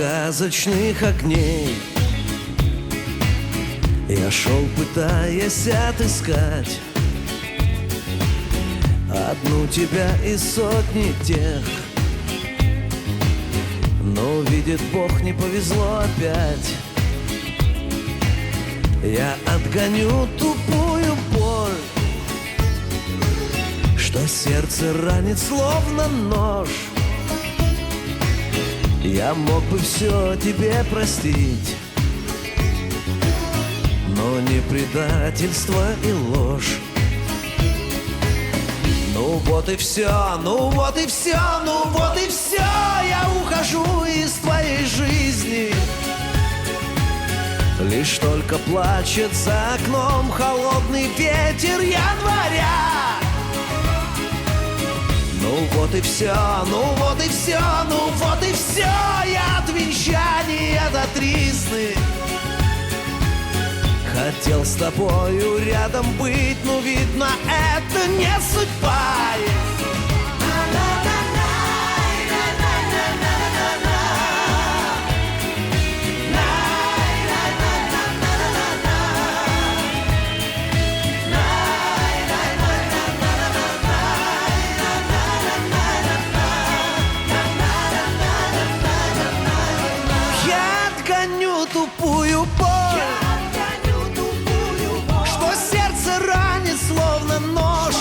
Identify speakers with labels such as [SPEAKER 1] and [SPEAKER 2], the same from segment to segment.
[SPEAKER 1] сказочных огней. Я шел, пытаясь отыскать одну тебя из сотни тех, но, видит Бог, не повезло опять. Я отгоню тупую боль, что сердце ранит словно нож. Я мог бы все тебе простить, но не предательство и ложь. Ну вот и все, ну вот и все, ну вот и все. Я ухожу из твоей жизни. Лишь только плачет за окном холодный ветер января. Ну вот и все, ну вот и все, ну вот и все. Я от венчания до тризны хотел с тобою рядом быть, но, видно, это не судьба. Я отгоню тупую боль, словно нож.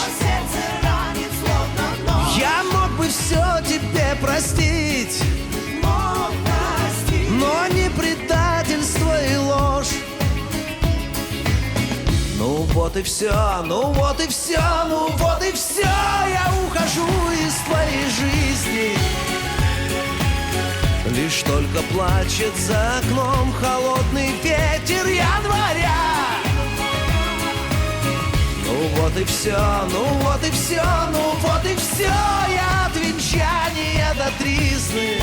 [SPEAKER 1] Я мог бы все тебе простить, но не предательство и ложь. Ну вот и все, ну вот и все, ну вот и все. Я ухожу из твоей жизни. Лишь только плачет за окном холодный ветер января. Ну вот и все, ну вот и все, ну вот и все. Я от венчания до тризны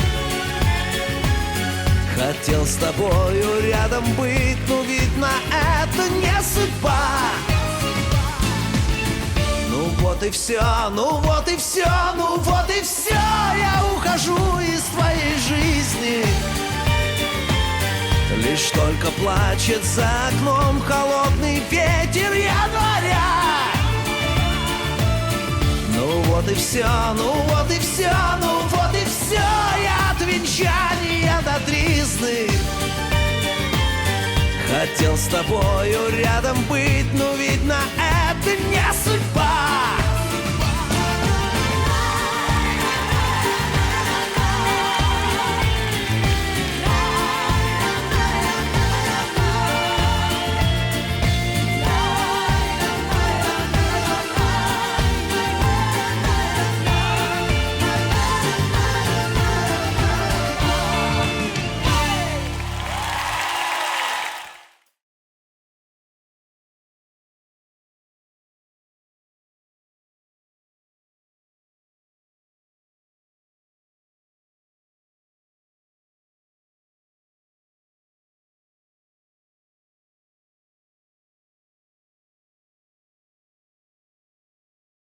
[SPEAKER 1] хотел с тобою рядом быть, но, видно, это не судьба. Ну вот и все, ну вот и все, ну вот и все. Я ухожу из твоей жизни. Лишь только плачет за окном холодный ветер января. Ну вот и все, ну вот и все, ну вот и все. Я от венчания до тризны хотел с тобою рядом быть, но, видно, это не судьба.